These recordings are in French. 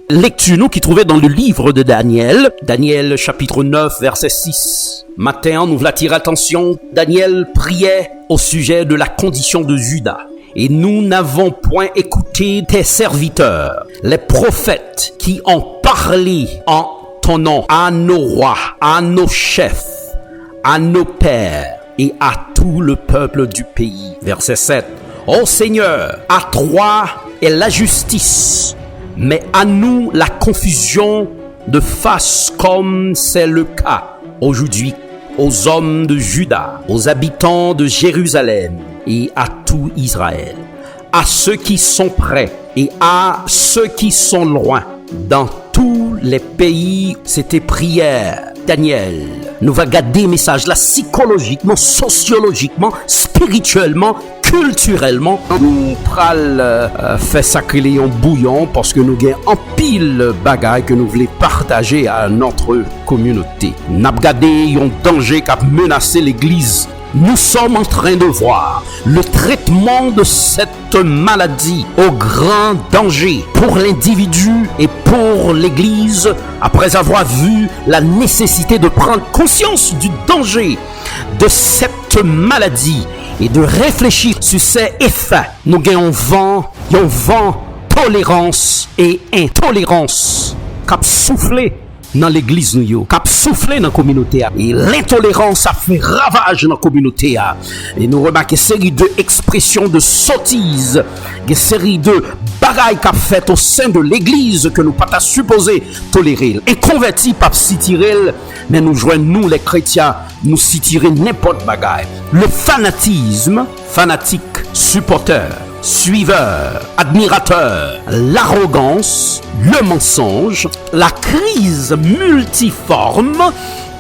lecture nous qui trouvait dans le livre de Daniel, Daniel chapitre 9 verset 6. Matin, nous attirer attention, Daniel priait au sujet de la condition de Juda. Et nous n'avons point écouté tes serviteurs, les prophètes qui ont parlé en ton nom à nos rois, à nos chefs, à nos pères et à tout le peuple du pays. Verset 7. Ô Seigneur, à toi est la justice, mais à nous la confusion de face comme c'est le cas aujourd'hui aux hommes de Juda, aux habitants de Jérusalem et à tout Israël, à ceux qui sont près et à ceux qui sont loin, dans tous les pays. C'était prière. Daniel nous va garder message là psychologiquement, sociologiquement, spirituellement, culturellement. Nous pral faire sacrer en bouillon parce que nous avons en pile bagaille que nous voulons partager à notre communauté. Nous avons gardé un danger qui a menacé l'église. Nous sommes en train de voir le traitement de cette maladie au grand danger pour l'individu et pour l'Église, après avoir vu la nécessité de prendre conscience du danger de cette maladie et de réfléchir sur ses effets. Nous gagnons vent, tolérance et intolérance cap soufflé dans l'église nous cap soufflé dans la communauté et l'intolérance a fait ravage dans la communauté et nous remarquons série de expressions de sottises, des séries de bagailles qu'a fait au sein de l'église que nous pas supposé tolérer. Et convertis pas s'y tirer, mais nous joignons nous les chrétiens nous s'y tirer n'importe bagaille. Le fanatisme, fanatique, supporter, suiveur, admirateur, l'arrogance, le mensonge, la crise multiforme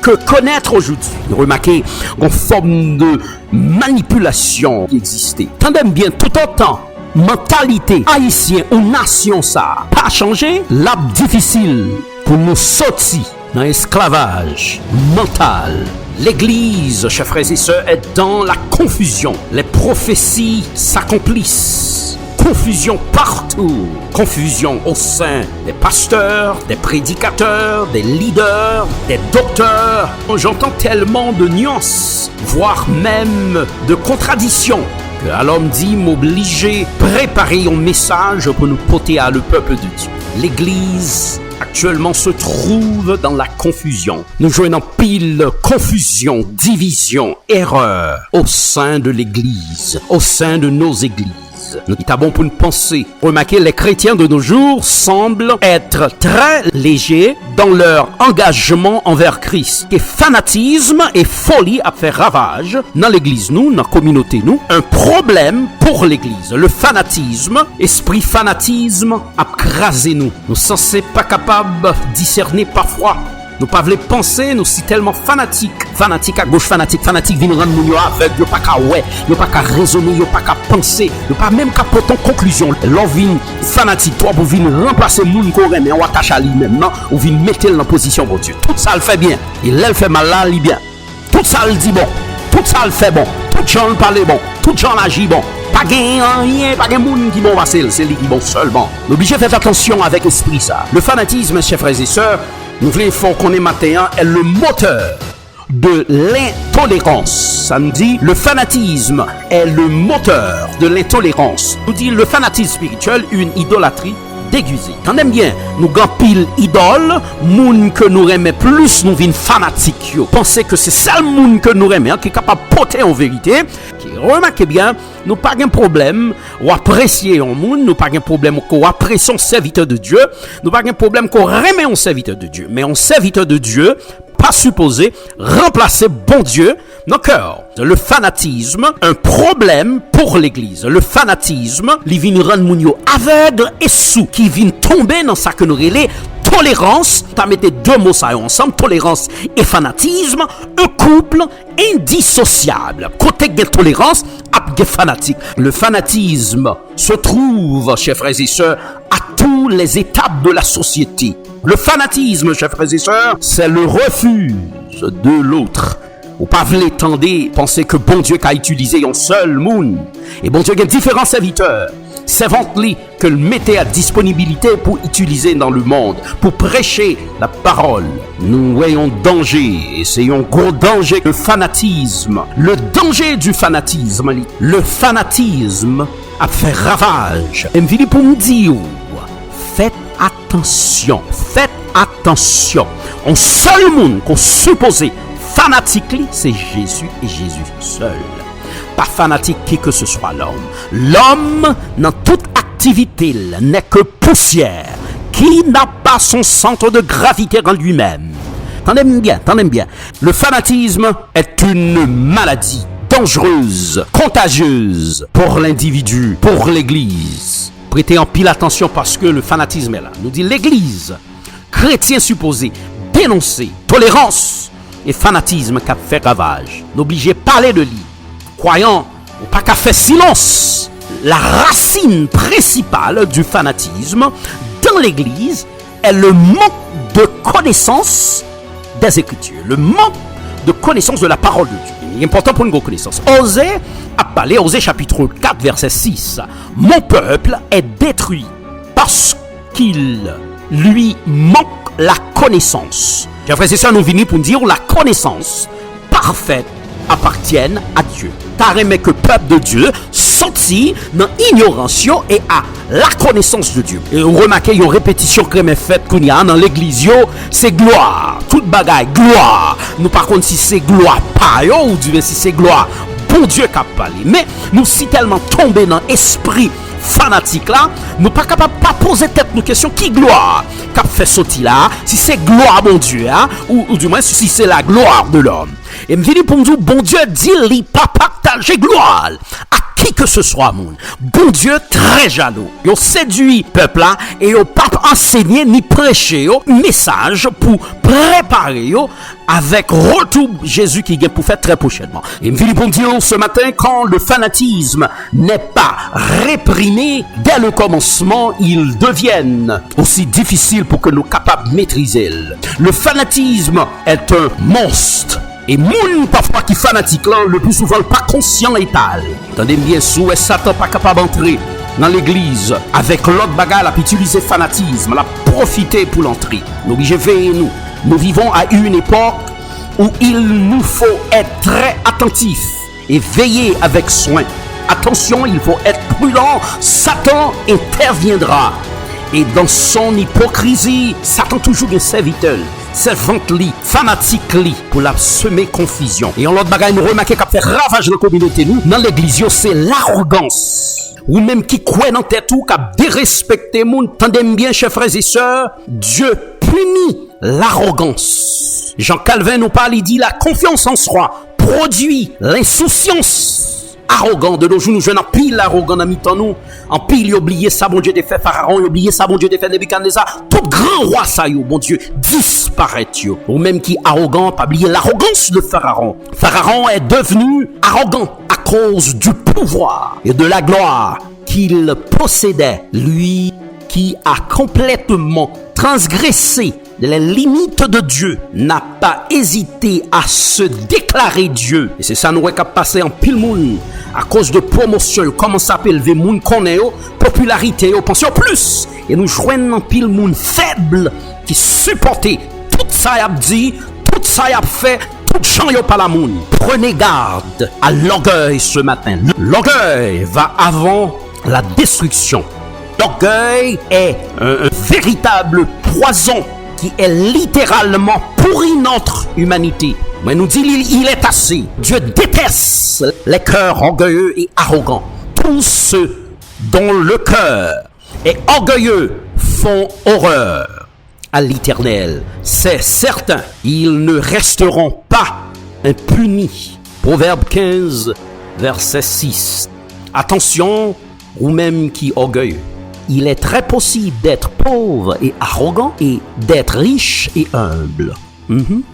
que connaître aujourd'hui. Remarquez, une forme de manipulation qui existait. Tendez bien, tout autant, mentalité haïtienne ou nation ça, pas changé, l'ab difficile pour nous sortir dans l'esclavage mental. L'église, chers frères et sœurs, est dans la confusion. Les prophéties s'accomplissent. Confusion partout. Confusion au sein des pasteurs, des prédicateurs, des leaders, des docteurs. J'entends tellement de nuances, voire même de contradictions, que à l'homme dit m'obliger, préparer un message pour nous porter à le peuple de Dieu. L'église actuellement se trouve dans la confusion. Nous jouons en pile confusion, division, erreur au sein de l'église, au sein de nos églises. Nous est bon pour nous penser. Remarquez, les chrétiens de nos jours semblent être très légers dans leur engagement envers Christ. Et fanatisme et folie a fait ravage dans l'église, nous, dans la communauté, nous. Un problème pour l'église. Le fanatisme, esprit fanatisme a crasé nous. Nous sommes censés pas capables de discerner parfois. Nous pas voulons penser, nous sommes tellement fanatiques. Fanatique à gauche, fanatique viennent rendre nous aveugle, yo pas qu'à ouais, yo pas qu'à raisonner, yo pas qu'à penser, yo pas même qu'à porter conclusion. L'on vient fanatique, toi pour venir remplacer moun qu'on remet, on attache à lui-même, non? Ou vient mettre dans position pour Dieu. Tout ça le fait bien. Et là le fait mal là, il bien. Tout ça le dit bon. Tout ça le fait bon. Tout gens le parle bon. Tout gens agit bon. Pas rien, pas de moun qui bon passer, c'est lui qui bon seulement. L'obligé faire attention avec l'esprit ça. Le fanatisme, chers frères et sœurs, nous voulons qu'on est matin, est le moteur de l'intolérance. Ça nous dit, le fanatisme est le moteur de l'intolérance. Nous dit, le fanatisme spirituel, une idolâtrie déguisée. Quand même bien, nous gant pile idole, moun que nous aimons plus, nous vînes fanatiques. Pensez que c'est ça le moun que nous aimons, qui est capable de porter en vérité. Remarquez bien, nous pas de problème ou apprécier un monde, nous pas de problème qu'on apprécie un serviteur de Dieu, nous pas de problème qu'on remet un serviteur de Dieu, mais un serviteur de Dieu pas supposé remplacer bon Dieu dans le cœur. Le fanatisme, un problème pour l'église. Le fanatisme, il vient rendre moun yo aveugle et sous, qui vient tomber dans ça que nous relais tolérance. Tu as mis deux mots ça ensemble, tolérance et fanatisme, un couple indissociable. Côté de tolérance, de fanatique. Le fanatisme se trouve, chers frères et sœurs, à toutes les étapes de la société. Le fanatisme, chers frères et sœurs, c'est le refus de l'autre. Ou pas vous l'étendez, pensez que bon Dieu a utilisé un seul monde. Et bon Dieu a différents serviteurs. C'est vente-li que le mettait à disponibilité pour utiliser dans le monde, pour prêcher la parole. Nous voyons danger, et c'est un gros danger, le fanatisme. Le danger du fanatisme, le fanatisme a fait ravage. Et me pour me dire, faites attention. Un seul monde qu'on supposait fanatique, c'est Jésus et Jésus seul. Pas fanatique qui que ce soit l'homme. L'homme, dans toute activité, n'est que poussière, qui n'a pas son centre de gravité en lui-même. T'en bien. Le fanatisme est une maladie dangereuse, contagieuse pour l'individu, pour l'Église. Prêtez en pile attention parce que le fanatisme est là. Nous dit l'Église, chrétien supposé, dénoncer tolérance et fanatisme qui a fait ravage. N'obligez pas parler de lui. Croyant, ou pas qu'à faire silence. La racine principale du fanatisme dans l'Église est le manque de connaissance des Écritures, le manque de connaissance de la parole de Dieu. Il est important pour une bonne connaissance. Osée a parlé, Osée chapitre 4, verset 6. Mon peuple est détruit parce qu'il lui manque la connaissance. J'ai frère, c'est ça, nous venons pour dire la connaissance parfaite appartiennent à Dieu. Car mais que peuple de Dieu sorti dans l'ignorance et à la connaissance de Dieu. Et vous remarquez, il y a une répétition que m'est faite qu'on y a dans l'église, c'est gloire. Toute bagaille, gloire. Nous par contre, si c'est gloire pas, ou Dieu, si c'est gloire, bon Dieu qui a parlé. Mais nous si tellement tombés dans l'esprit fanatique là, nous pas capable pas poser tête nos questions qui gloire qu'a fait sortir là, si c'est gloire bon Dieu hein, ou du moins si c'est la gloire de l'homme. Et me vient pour me dire bon Dieu dit li pas partager gloire à qui que ce soit monde. Bon Dieu très jaloux. Yo séduit peuple là et yo pas enseigné ni prêcher yo message pour préparer yo avec retour Jésus qui vient pour faire très prochainement. Et me vient pour me dire ce matin quand le fanatisme n'est pas réprimé dès le commencement, ils deviennent aussi difficiles pour que nous capables de maîtriser. Le fanatisme est un monstre. Et moun parfois qui fanatique là, le plus souvent pas conscient et tal. Attendez bien, sous et Satan pas capable d'entrer dans l'église avec l'autre bagarre, à utiliser fanatisme, la profiter pour l'entrée. Nous obligés veiller nous. Nous vivons à une époque où il nous faut être très attentifs et veiller avec soin. Attention, il faut être prudent. Satan interviendra. Et dans son hypocrisie, Satan toujours un serviteur. Servante-li, fanatique-li, pour la semer confusion. Et en l'autre bagaille, nous remarquons qu'a fait ravage dans la communauté, nous, dans l'église, c'est l'arrogance. Ou même qui croit dans tête ou qu'a dérespecté moun. Tendez bien, chers frères et sœurs, Dieu punit l'arrogance. Jean Calvin nous parle, il dit la confiance en soi produit l'insouciance. Arrogant de nos jours, nous jeunes en pile arrogant dans mi-temps nous. En pile, il oublié ça, bon Dieu, de faire Pharaon, il oublié ça, bon Dieu, de faire Nebuchadnezzar. Tout grand roi, ça, yo, bon Dieu, disparaît, yo. Ou même qui arrogant, pas oublier l'arrogance de Pharaon. Pharaon est devenu arrogant à cause du pouvoir et de la gloire qu'il possédait. Lui qui a complètement transgressé les limites de Dieu, n'a pas hésité à se déclarer Dieu. Et c'est ça nous qu'à passer en pile monde à cause de promotion, comment ça s'appelle, le monde connaît, popularité, pension plus. Et nous joignons en pile monde faible qui supportait tout ça y a dit, tout ça y a fait, tout gens y a pas la monde. Prenez garde à l'orgueil ce matin. L'orgueil va avant la destruction. L'orgueil est un véritable poison qui est littéralement pourri notre humanité. Mais nous dit il est assez. Dieu déteste les cœurs orgueilleux et arrogants. Tous ceux dont le cœur est orgueilleux font horreur à l'Éternel. C'est certain, ils ne resteront pas impunis. Proverbe 15, verset 6. Attention, ou même qui orgueilleux. Il est très possible d'être pauvre et arrogant et d'être riche et humble.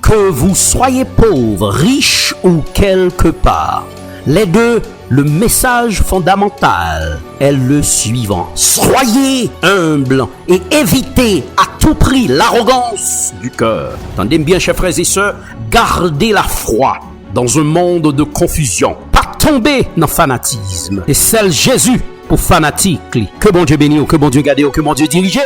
Que vous soyez pauvre, riche ou quelque part, les deux, le message fondamental est le suivant. Soyez humble et évitez à tout prix l'arrogance du cœur. Entendez bien, chers frères et sœurs, gardez la foi dans un monde de confusion. Pas tomber dans le fanatisme. Et c'est Jésus pour fanatique. Que bon Dieu bénisse, que bon Dieu garde, que bon Dieu dirige.